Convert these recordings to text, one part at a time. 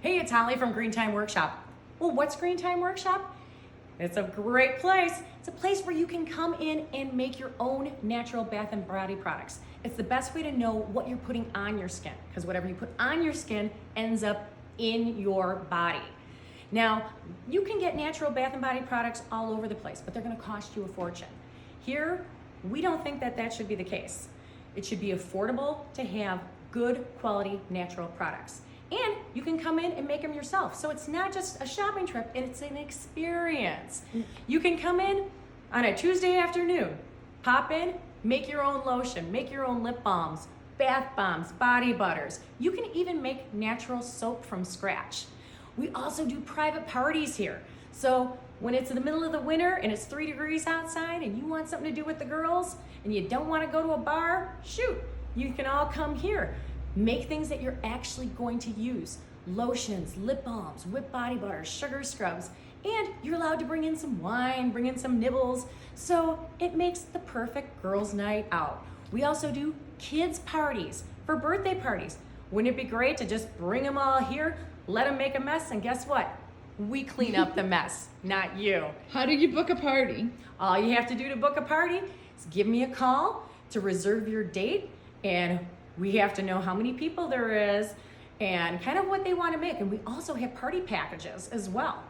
Hey, it's Holly from Green Time Workshop. Well, what's Green Time Workshop? It's a great place. It's a place where you can come in and make your own natural bath and body products. It's the best way to know what you're putting on your skin, because whatever you put on your skin ends up in your body. Now, you can get natural bath and body products all over the place, but they're gonna cost you a fortune. Here, we don't think that that should be the case. It should be affordable to have good quality natural products. And you can come in and make them yourself. So it's not just a shopping trip, it's an experience. You can come in on a Tuesday afternoon, pop in, make your own lotion, make your own lip balms, bath bombs, body butters. You can even make natural soap from scratch. We also do private parties here. So when it's in the middle of the winter and it's 3 degrees outside and you want something to do with the girls and you don't want to go to a bar, shoot, you can all come here. Make things that you're actually going to use. Lotions, lip balms, whipped body butters, sugar scrubs, and you're allowed to bring in some wine, bring in some nibbles. So it makes the perfect girls' night out. We also do kids' parties for birthday parties. Wouldn't it be great to just bring them all here, let them make a mess, and guess what? We clean up the mess, not you. How do you book a party? All you have to do to book a party is give me a call to reserve your date, and we have to know how many people there is and kind of what they want to make. And we also have party packages as well.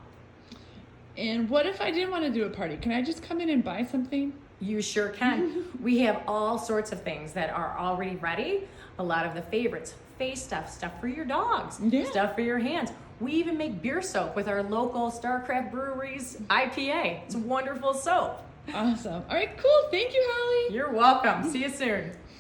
And what if I didn't want to do a party? Can I just come in and buy something? You sure can. We have all sorts of things that are already ready. A lot of the favorites, face stuff, stuff for your dogs, stuff for your hands. We even make beer soap with our local Starcraft Brewery's IPA. It's a wonderful soap. Awesome. All right, cool. Thank you, Holly. You're welcome. See you soon.